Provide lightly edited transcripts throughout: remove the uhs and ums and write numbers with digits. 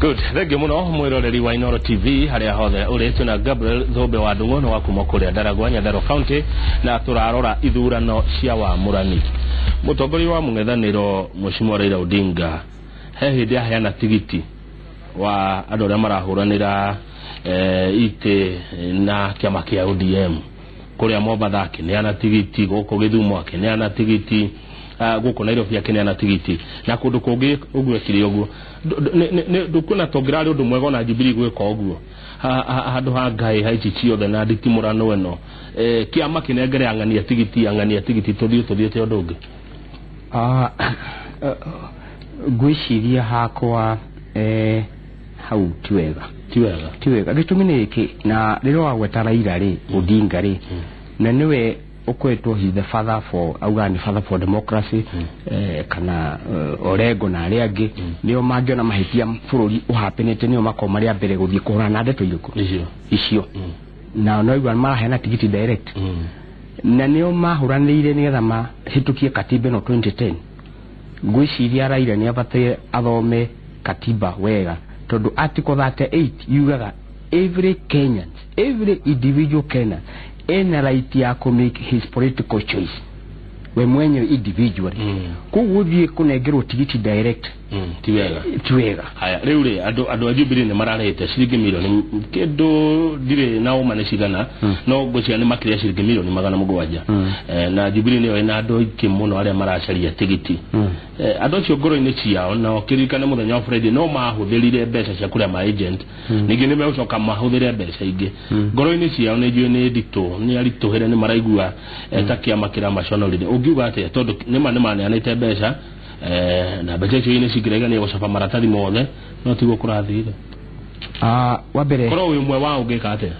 Good. Thank you muno mwiroreri wa Inooro TV haria hothe uri tuna Gabriel Zobe wa Ndungu no wakuma kuria Daragwa Nyandarua County na turarora ithurano cia wamurani. Mutongoria wa mung'ethaniro Mheshimiwa Raila Odinga he hindi aheana tigiti wa andu aria marahuranira ite na kiama kia ODM kuria Mombatha akineana tigiti guku Githumo akineana tigiti guku Nairobi akineana tigiti na kundu kungi uguo kiri uguo ndukuna tongirari undu mwega na Jubilee gwika uguo handu ha ngai haici ciothe na nditimurano eno kiama kinengere ang'ania tigiti tuthiete undu ungi gwiciria hakwa hau tiwega gitumi ni iki na riro wagweta Raila ri Odinga ri na niwe ukwetwo he the father for democracy kana Orengo na aria angi nio mangiona mahitia bururi uhapenete nio makoma ria mbere guthie kuhurana ndeto iriku icio na no igwa marahena tigiti direct na nio mahuranire nigetha mahitukie katiba no 2010 gwiciria Raila ni abatie athome katiba wega tondu article 38 yugaga every individual Kenyan ena right ya make his political choice we mwenye individual kuguthie kunengerwo tigiti direct tiwega haya riu andu a Jubilee ni mararete ciringi milioni kindu dire na uma ne cigana no gocia ni makiria ciringi milioni 700 na Jubilee ni ina andu iki muno aria maracaria tigiti andu cio ngoro-ini ciao na kirikane muthenya wa Friday no mahuthirire mbeca cia kuria ma agent ningi ni megucoka mahuthire mbeca ingi ngoro-ini ciao ni njui ni ndito ni arituhere ni maraigua ta kiama kira maconorire ungiuga atia tondu ni maneanite mbeca na bajecho ine sigirega ni gusaba maratathi mothe no tigo kurathire wabere koro uyu mwe wa ungika ate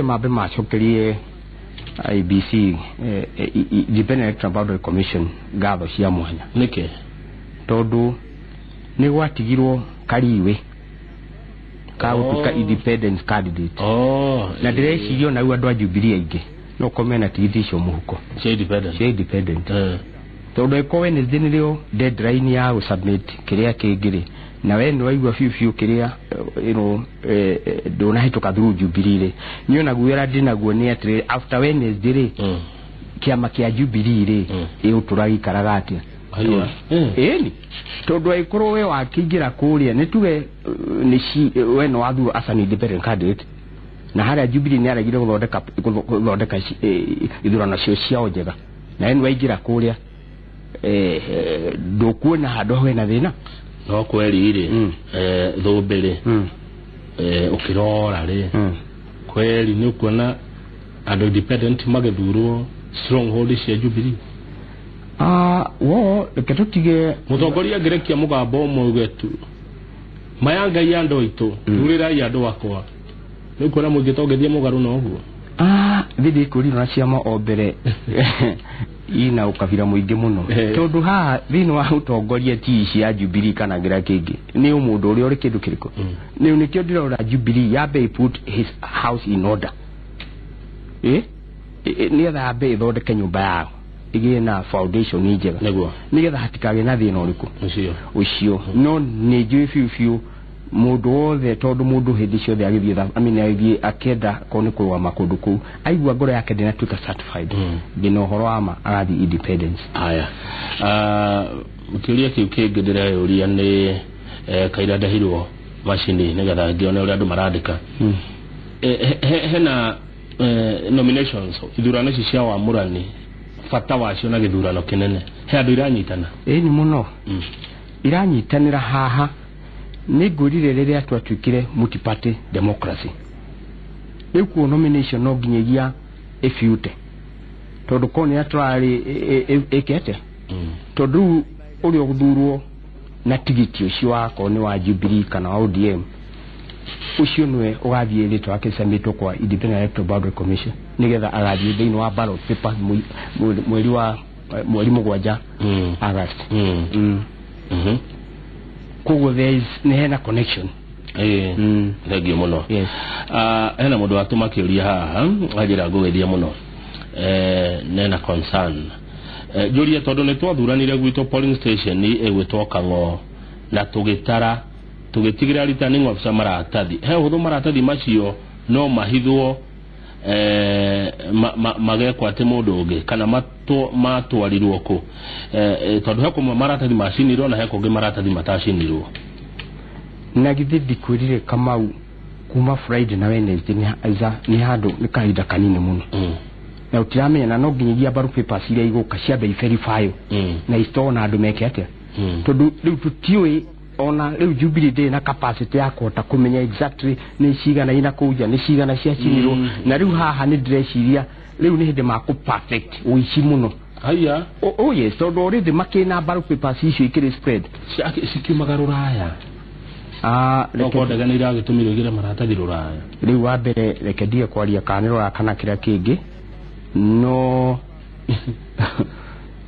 mabe macokerie IBC Independent Electoral Boundary Commission gatho cia mwanya nike tondu ni gwatigirwo kariwe kautuka independent candidate na direcirio na andu a Jubilee aingi no komena tigiti cio muhuko cia independent tondu iko Wednesday nirio deadline ya submit kiria kingiri na we no aigua fiu kiria ndona hituka through Jubilee niyo naguira ndinaguo ni atire after Wednesday ri kiama kia Jubilee ri uturagi karagatia ni tondu aikoro we wakingira kuria ni tuge ni we no athu as an independent candidate na haria Jubilee ni aragire guthondeka ithurano cio ciao njega na enu waingira kuria ndukuona handu hena thina no kweri iri thumbiri ukirora ri kweri ni ukuona andu independent magethurwo stronghold cia Jubilee wo ketutige mutongoria ngerekia mugambo umwe ugetu mayanga ya ndo itu urira ya ndo wakwa ni ukuona mugitongethia mugaru no huo thidi kuri na ciama ombere ina ukabira muingi muno tondu ha thini wa utongoria ti cia Jubilee kana ngira kingi ni umundu uri kindu kiriko ni unikio ndirora Jubilee yabe put his house in order ni etha be thondeke nyumba yao igie na foundation ni njega nigetha hatikage na thina uriku ucio no ni njui fiu mundu wothe tondu mundu hindi ciothe agithie agithie akenda koni kuwa makundu ku aigua ngoro yake ndina tuka certified ngino horo ama arathi independence aya ukiuria kiu kingi ndireyuria ni kaira ndahirwo machine nigetha ngione uria andu marandika hena nominations ithurano cia wamurani fata wacio na githurano kinene he andu iranyitana ni muno iranyitanira haha ni ngurire riria twatwikire multi-party democracy ikuo nomination no nginyagia efiute tondu koni atwari ekete tondu uri guthurwo na tigiti ucio wako ni wa Jubilee kana wa ODM ucio niwe ugathie ritwa ake samitwo kwa Independent Electoral Boundary Commission nigetha agathie thiini wa ballot paper mweri mugwanja August kugo there is hena connection thegio muno hena mundu atuma kiuria haha ajira ngugethia muno nena concern juria tondu ni twathuranire gwito polling station ni egwitwo Kang'o na tugitara tugitigira returning officer maratathi he huthu maratathi macio no mahithwo magekwa ate mundu ungi kana matwarirwo ku tondu he kumwe maratathi macinirwo na he kungi maratathi matacinirwo na githidi kwirire Kamau kuma Friday na Wednesday ni handu ni kahinda kanini muno na utiramenya na no nginyagia ballot papers iria iguka cia bei verify na isto na andu meke atia tondu riu tutiwe ona riu Jubilee Day na capacity ya kota kumenya exactly ni cigana ina kuja ni cigana cia cinirwo na riu haha ni dressiria riu ni hindi maku perfect uici muno haya yes tondu ri makina ballot papers icio ikiri spread sikiumaga Ruraya rekodaga ni iragitumira gira maratathi Ruraya riu wa mbere rekedie kwaria kaniro kana kira kingi no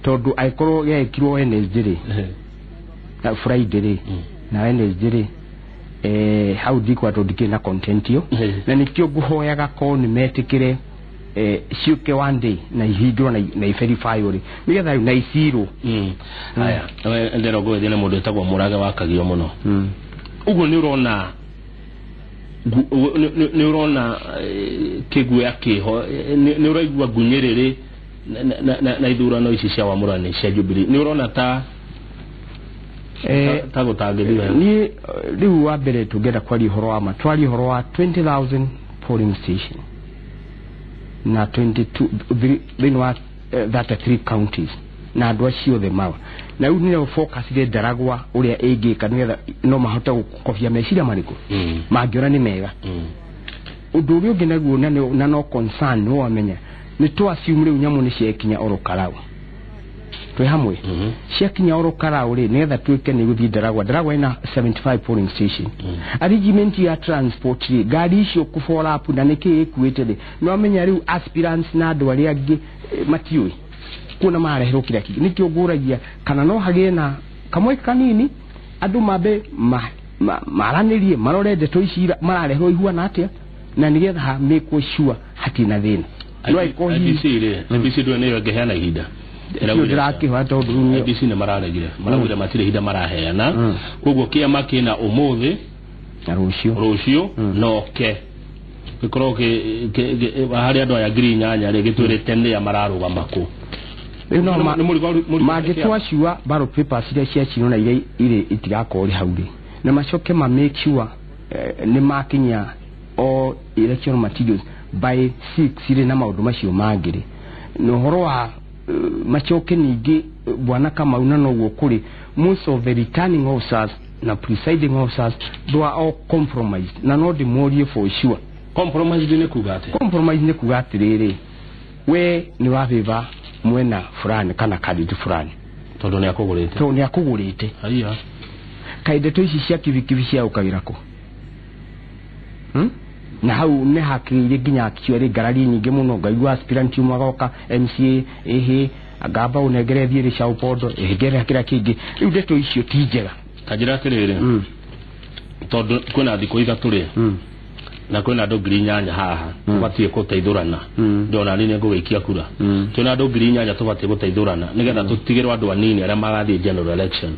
tondu aikoro yekirwo Wednesday na Friday na Wednesday how dikwa to dikina content yo na nikio guhoyaga ko ni metikire ciuke one day na ihindwo na verify uri nigetha na isiro haya ndero go thina mundu etagwo Murage wakagio muno ugo ni urona kiguya kiho ni uraigwa gunyerere na ithurano ici cia wamurani cia Jubilee ni urona ta tagutagirira ni riu wa mbere tugenda kwari horo wa matwari horo wa 20,000 polling station na 22 binwa 33 counties na andwa cio the mawa na riu ni focus ile daragwa uria egika nigetha no mahota gukofia meciria mariku mangiona ni mega undu uria ungi naguo na no concern no amenya ni to assume riu nyamu ni ciekinya orokarau twe hamwe ciekinya orokarau ri nigetha twike ni guthii daragwa ina 75 polling station arrangement ya transport ri gari icio kufora up na niki ikuite ri no amenya riu aspirants na andu aria angi matiui kuna marehero kila kingi nikio nguragia kana no hagie na kamwe kanini andu mabe maranirie marore ndeto icira mararehero ihua na atia na nigetha make sure hatina thina no ikohi ndicire ne yogeheana ihinda ndirakihoa tondu ndicire ne mararegire maragwira matire ihinda maraheana koguo kiama kina umuthi na rucio noke gikoroke hari andu aya ngiri nyanya ri gitwirite ne ya mararuga mako no magitwa ciwa ballot papers iria cia cino na ile itigakori hauri na macoke ma make sure ni makinya o electoral materials by 6 ile na maundu macio mangiri no horo wa macoke ningi bwana Kamau na no gukuri most of the returning officers na presiding officers they are all compromised na no the more for sure compromise ne kugate rere we ni wa favor mwena fulani kana candidate fulani tondu ni akugurite haya kaide to ici cia kivikivi cia ukawirako na hau ne hakiri ginya kiore garari nyingi muno ngaigwa aspirant umagoka MCA agaba unegere thiri cia upondo egere kira kingi riu ndeto icio tijega kajira tirire tondu kwina thiko ithatu ri na kwina andu ngiri nyanya haha tubatie guteithurana ndona nini ngugikia kura twina andu ngiri nyanya tubatie guteithurana nigetha tutigirwe andu anini aria magathie general election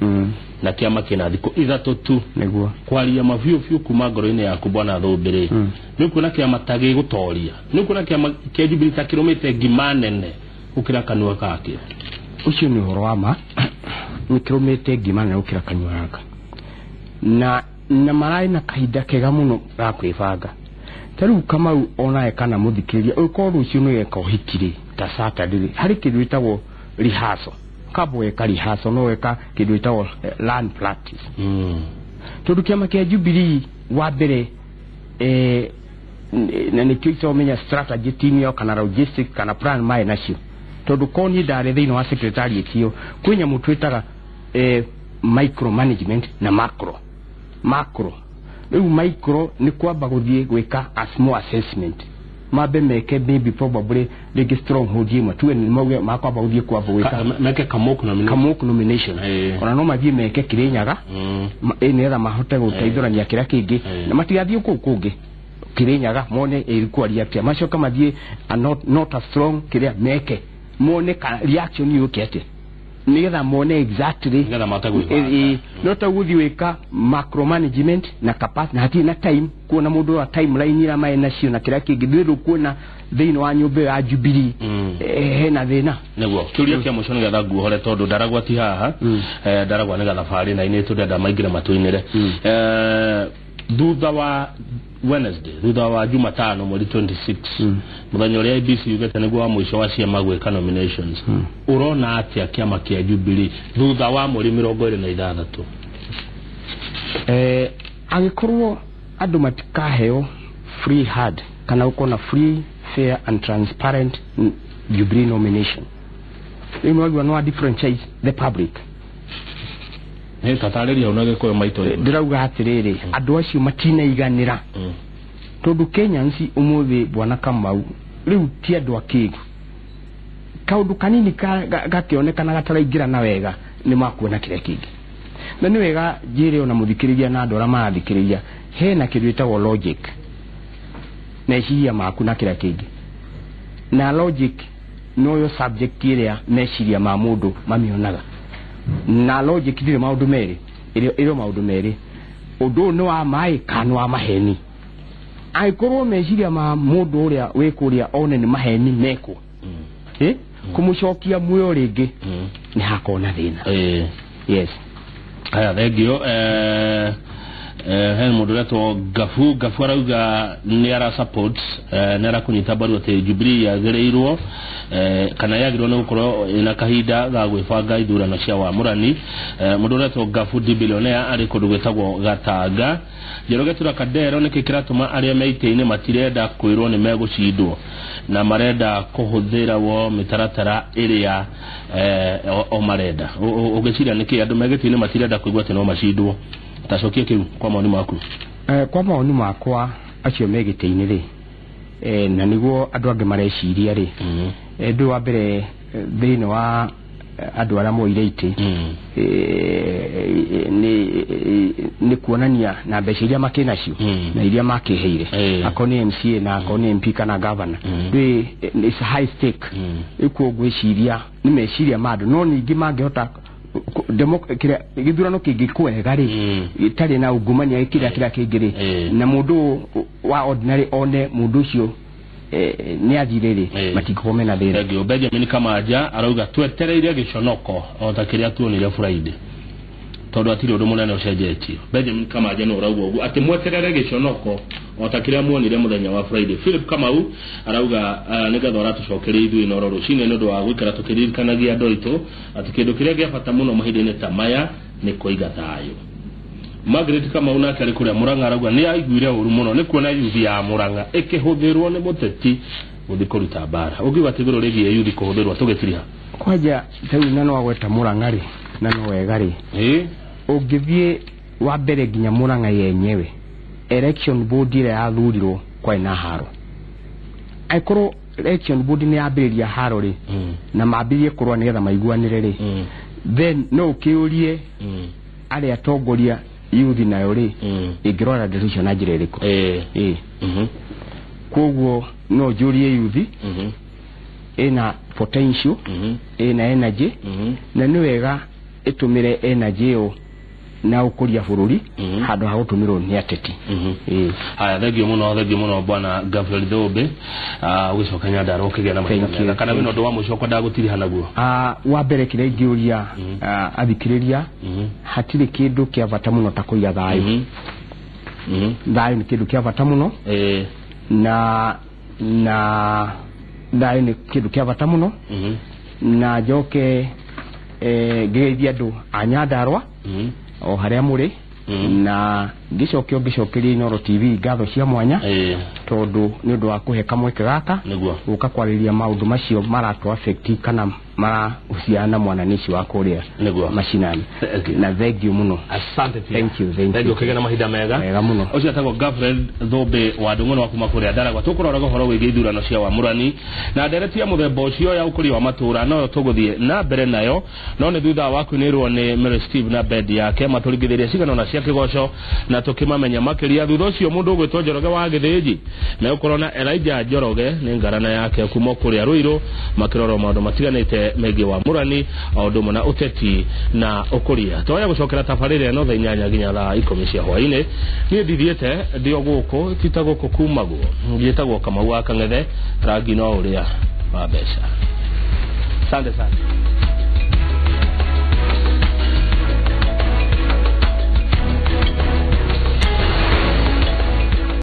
na kiama kina thiko ithatu tu niguo kwaria mafiu kuma ngoro-ini yaku bwana thumbiri ni kuna kiama tagi gutoria ni kuna kiama kia Jubilee ta kilomita ngima nene ukira kanua kake ucio ni horo wa ma ni kilomita ngima nene ukira kanua gaka na marai na kahinda kega muno ga kwibanga tariu Kamau onae kana muthikiria uko rucio no yeka uhikiri ta Saturday hari kindu itagwo rehearsal kabwe kali rehearsal no weka kindu itagwo land practice tondu kiama kia Jubilee wa mbere na nikio itomenya strategy team yo kana logistics kana plan mai nacio tondu koni ndare thino wa secretariat yo kwinya mutu itaga micro management na macro riu micro ni kwamba guthie gwika a small assessment mabe meke maybe probably the strong hold yema tuwe ni mauge makwamba guthie kwamba gwika meke kamok nomination ona no mathie meke kirinyaga nietha mahote guteithurania kira kingi na matigathie kungi kirinyaga mone irikwaria atia macoka mathie not a strong kiria meke mone ka reaction yukete nigetha mone exactly nigetha matagwe no taguthi wika macro management na capacity na hati na time kuona mundu wa timeline ira mai nacio na kira kingi ndwiru kuona thiini wa nyumba ya Jubilee hena thina neguo kiuria kia muco nigetha nguhore tondu Ndaragwa ti haha Ndaragwa nigetha bari na ini tudenda maingire matuinire thutha wa Wednesday thutha wa Jumatano mweri 26 muthenya uria IBC yugete niguo wa mwisho wa ciama gwika nominations urona atia kiama kia Jubilee thutha wa mweri 26 agikorwo andu matikaheo free hard kana ukona free fair and transparent Jubilee nomination no differentiate the public tatariria unage kwa maito ndirauga atiriri andu acio matinaiganira tondu Kenyans umuthi bwana Kamau riu ti andu akigu kaundu kanini gakionekana gataraingira na wega ni makuona kire kingi na ni wega njire ona muthikiriria na andu ara marathikiriria hena kindu itagwo logic na iciria maku na kire kingi na logic noyo subject iria meciria ma mundu mamionaga na logic ndire maundu meri iro maundu meri undu no wa mai kana wa maheni aikorwo meciria ma mundu uria wikuria one ni maheni meko kumucokia muyo ringi ni hakona thina yes aya thengio hen mundu reto gafu arauga ni ara support ni ara kunyita baru ate Jubilee yagereirwo kana yagirwo no gukorwo ina kahinda ga gwibanga ithurano cia wamurani mundu reto gafu billionaire ari kundu gwetagwo Gatanga Jerogetura Kadero ni kikiratuma aria meite-ini matirenda kwirwo ni megucindwo na marenda kuhuthira wo mitaratara iria o marenda ugeciria niki andu megete-ini matirenda kuigwa ati no macindwo tacokie kiu kwa maoni maku kwa maoni makwa acio megete-ini ri na niguo andu ange mareciria ri ndu wa mbere thiini wa andu ara moireite ni kuonania na mbeca iria makinacio na iria makiheire akoni MCA na akoni MP kana governor is high stake ikuo gwiciria ni meciria mandu no ningi mangehota githurano kingi kwega ri itari na ungumania ikira kingiri na mundu wa ordinary one mundu ucio ni athiriri matikomena thira ngio Benjamin Kamaja arauga twetereire giconoko otakiria tuonire Friday tondu atiri undu munene ucenjetio Benjamin Kamaja no urauga ugu ati mweterere giconoko otakiria muonire muthenya wa Friday Philip Kamau arauga nigatha ratucokerie ithu Inooro rucine ndu wa gwikara tukiririkanagia ndoito ati kindu kiria gia bata muno mahindini ta maya ni kuiga thayo Margaret Kamau na kari kuria Murang'a arauga ni aiguire uru muno ni kuona yuthi ya Murang'a ikihuthirwo ni muteti uthikuruta bara ugiwa tigiro rigi yuthi kuhuthirwo tugitiriha kwaja tau nano wagweta Murang'a ri nano wega ri ugithie wa mbere ginya Murang'a yenyewe election board ile yathurirwo kwa ina haro aikoro election board ni yambiriria haro ri na mambirie kurwa nigetha maiguanire ri then no ukiurie ari atongoria yuthi nayo ri ingirora decision ajire riko kwoguo no jurie yuthi ina potential ina energy na ni wega itumire energy yo na ukuria bururi handu ha gutumirwo ni ateti haya thegio muno bwana Gabriel Thobe ugicokanya ndaro ukigia na mahinda kana wino ndo wa muco kwa ndagutiri naguo wa mbere kire ngiuria athikiriria hatire kindu kia bata muno ta kuiga thayu thayu ni kindu kia bata muno na thayu ni kindu kia bata muno na joke geithia andu anyandarwa o haria muri na ngicokio Inooro TV ngatho cia mwanya tondu ni undu wa kuhe kamweke gaka uka kwariria maundu macio maratu affect kana mara usiana mwananishi wa kuria mashinani na thengio muno asante pia thank you kigena mahinda mega muno ucio atagwo Gabriel Thobe wa Ndung'u wa kuma kuria Ndaragwa tukuroraga horo wigi ithurano cia wamurani na ndereti ya muthemba ucio ya ukuri wa matura no tuguthie na mbere nayo no ni thutha wa kwinirwo ni Mary Steve na bed yake maturingithiria cigano na cia kigoco na tukimamenya makiria thutha ucio mundu gwitwo Njoroge wa Githiji na ukorona Elijah Njoroge ni ngarana yake kuma kuria Ruiru makiroro maundu matiganite mothe megi wa murani ondo mona uteti na ukuria toya gucokera tabarire no tha 8 nginya tha 10 cia hwaine ni ndithiete ndio guku titaguku kumaguo ngitagwo Kamau wa Kang'ethe rangi no uria wa mbeca. Asante sana.